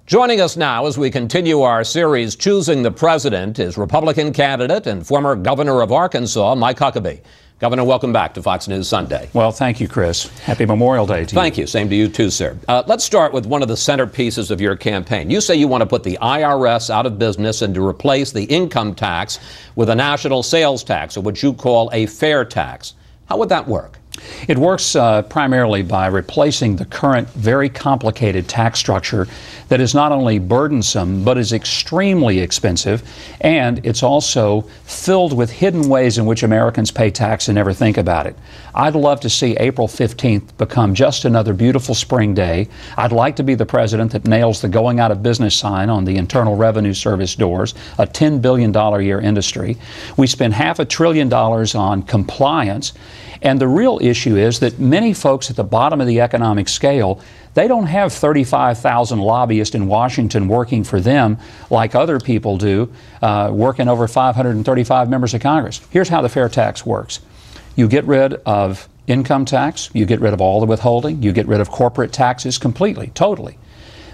Joining us now as we continue our series, Choosing the President, is Republican candidate and former governor of Arkansas, Mike Huckabee. Governor, welcome back to Fox News Sunday. Well, thank you, Chris. Happy Memorial Day to you. Thank you. Same to you, too, sir. Let's start with one of the centerpieces of your campaign. You say you want to put the IRS out of business and to replace the income tax with a national sales tax, or what you call a fair tax. How would that work? It works primarily by replacing the current very complicated tax structure that is not only burdensome but is extremely expensive, and it's also filled with hidden ways in which Americans pay tax and never think about it. I'd love to see April 15th become just another beautiful spring day. I'd like to be the president that nails the going out of business sign on the Internal Revenue Service doors, a $10 billion a year industry. We spend $500 billion on compliance. And the real issue is that many folks at the bottom of the economic scale, they don't have 35,000 lobbyists in Washington working for them like other people do, working over 535 members of Congress. Here's how the fair tax works. You get rid of income tax, you get rid of all the withholding, you get rid of corporate taxes completely, totally.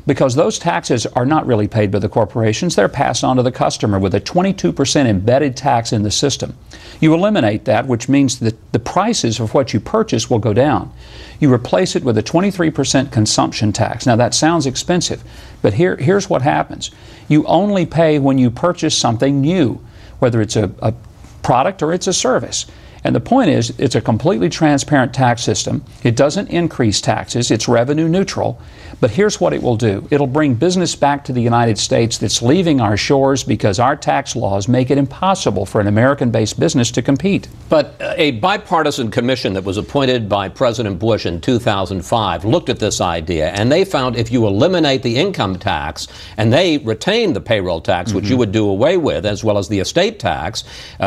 Because those taxes are not really paid by the corporations, they're passed on to the customer with a 22% embedded tax in the system. You eliminate that, which means that the prices of what you purchase will go down. You replace it with a 23% consumption tax. Now that sounds expensive, but here's what happens. You only pay when you purchase something new, whether it's a product or it's a service. And the point is, it's a completely transparent tax system. It doesn't increase taxes. It's revenue neutral. But here's what it will do. It'll bring business back to the United States that's leaving our shores because our tax laws make it impossible for an American-based business to compete. But a bipartisan commission that was appointed by President Bush in 2005 looked at this idea, and they found if you eliminate the income tax and they retain the payroll tax, which you would do away with, as well as the estate tax,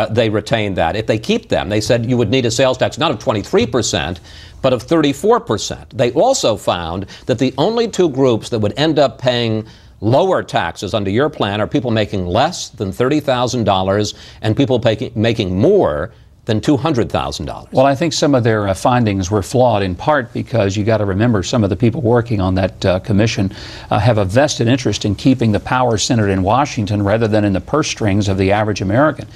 they retain that. If they keep them, they said you would need a sales tax not of 23%, but of 34%. They also found that the only two groups that would end up paying lower taxes under your plan are people making less than $30,000 and people making more than $200,000. Well, I think some of their findings were flawed, in part because you got to remember some of the people working on that commission have a vested interest in keeping the power centered in Washington rather than in the purse strings of the average American.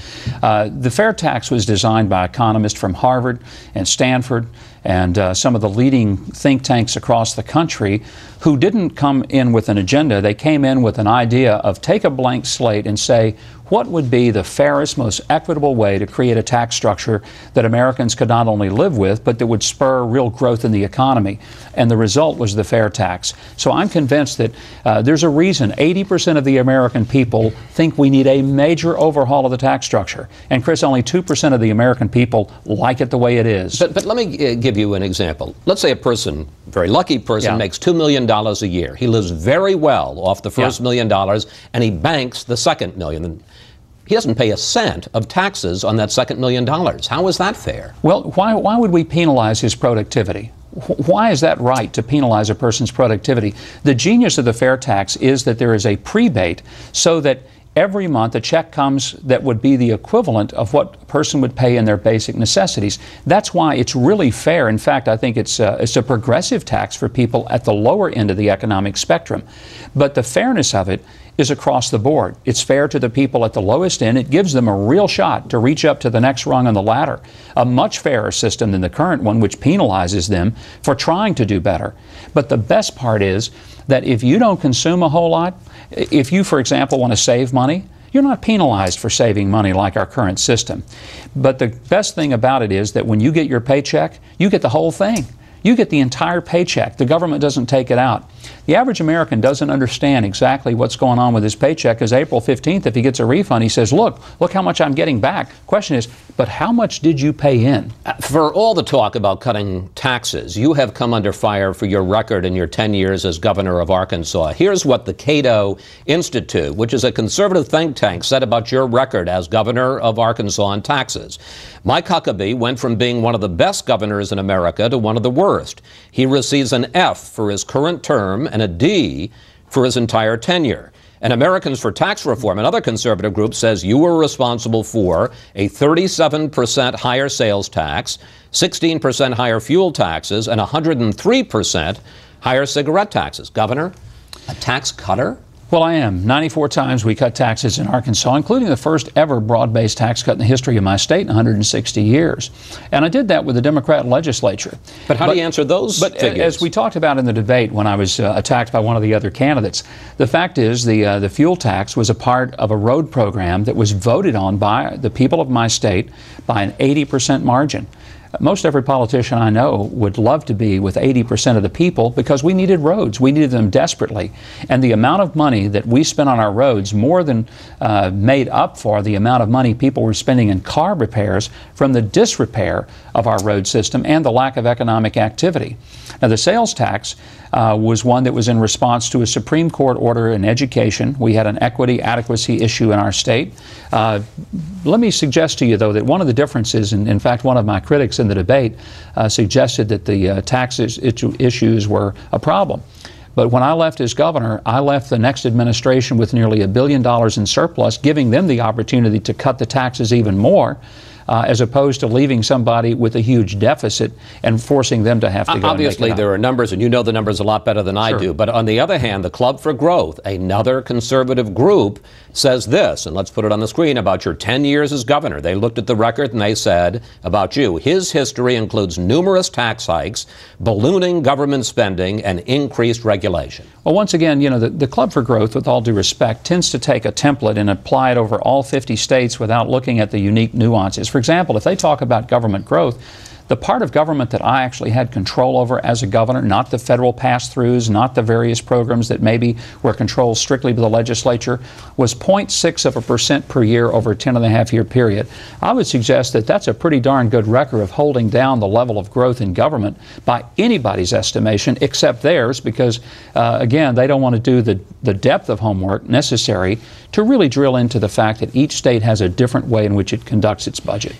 The fair tax was designed by economists from Harvard and Stanford and some of the leading think tanks across the country who didn't come in with an agenda. They came in with an idea of take a blank slate and say, what would be the fairest, most equitable way to create a tax structure that Americans could not only live with, but that would spur real growth in the economy? And the result was the fair tax. So I'm convinced that there's a reason 80% of the American people think we need a major overhaul of the tax structure. And Chris, only 2% of the American people like it the way it is. But let me give you an example. Let's say a person, a very lucky person, makes $2 million a year. He lives very well off the first $1 million, and he banks the second million. He doesn't pay a cent of taxes on that second $1 million. How is that fair? Well, why would we penalize his productivity? Why is that right to penalize a person's productivity? The genius of the fair tax is that there is a prebate so that every month a check comes that would be the equivalent of what a person would pay in their basic necessities. That's why it's really fair. In fact, I think it's a progressive tax for people at the lower end of the economic spectrum. But the fairness of it is across the board. It's fair to the people at the lowest end. It gives them a real shot to reach up to the next rung on the ladder. A much fairer system than the current one, which penalizes them for trying to do better. But the best part is that if you don't consume a whole lot, if you, for example, want to save money, you're not penalized for saving money like our current system. But the best thing about it is that when you get your paycheck, you get the whole thing. You get the entire paycheck. The government doesn't take it out. The average American doesn't understand exactly what's going on with his paycheck, because April 15th, if he gets a refund, he says, look how much I'm getting back. Question is, but how much did you pay in? For all the talk about cutting taxes, you have come under fire for your record in your 10 years as governor of Arkansas. Here's what the Cato Institute, which is a conservative think tank, said about your record as governor of Arkansas on taxes. Mike Huckabee went from being one of the best governors in America to one of the worst. He receives an F for his current term and a D for his entire tenure. And Americans for Tax Reform, another conservative group, says you were responsible for a 37% higher sales tax, 16% higher fuel taxes, and 103% higher cigarette taxes. Governor? A tax cutter? Well, I am. 94 times we cut taxes in Arkansas, including the first ever broad-based tax cut in the history of my state in 160 years. And I did that with the Democrat legislature. But how do you answer those figures? As we talked about in the debate when I was attacked by one of the other candidates, the fact is the fuel tax was a part of a road program that was voted on by the people of my state by an 80% margin. Most every politician I know would love to be with 80% of the people because we needed roads. We needed them desperately. And the amount of money that we spent on our roads more than made up for the amount of money people were spending in car repairs from the disrepair of our road system and the lack of economic activity. Now, the sales tax was one that was in response to a Supreme Court order in education. We had an equity adequacy issue in our state. Let me suggest to you, though, that one of the differences, and in fact one of my critics in the debate suggested that the tax issues were a problem. But when I left as governor, I left the next administration with nearly $1 billion in surplus, giving them the opportunity to cut the taxes even more, as opposed to leaving somebody with a huge deficit and forcing them to have to go. Obviously, there are numbers, and you know the numbers a lot better than I do. But on the other hand, the Club for Growth, another conservative group, says this, and let's put it on the screen, about your 10 years as governor. They looked at the record and they said about you, his history includes numerous tax hikes, ballooning government spending, and increased regulation. Well, once again, you know, the Club for Growth, with all due respect, tends to take a template and apply it over all 50 states without looking at the unique nuances. For example, if they talk about government growth, the part of government that I actually had control over as a governor, not the federal pass-throughs, not the various programs that maybe were controlled strictly by the legislature, was 0.6% per year over a 10.5-year period. I would suggest that that's a pretty darn good record of holding down the level of growth in government by anybody's estimation except theirs, because, again, they don't want to do the depth of homework necessary to really drill into the fact that each state has a different way in which it conducts its budget.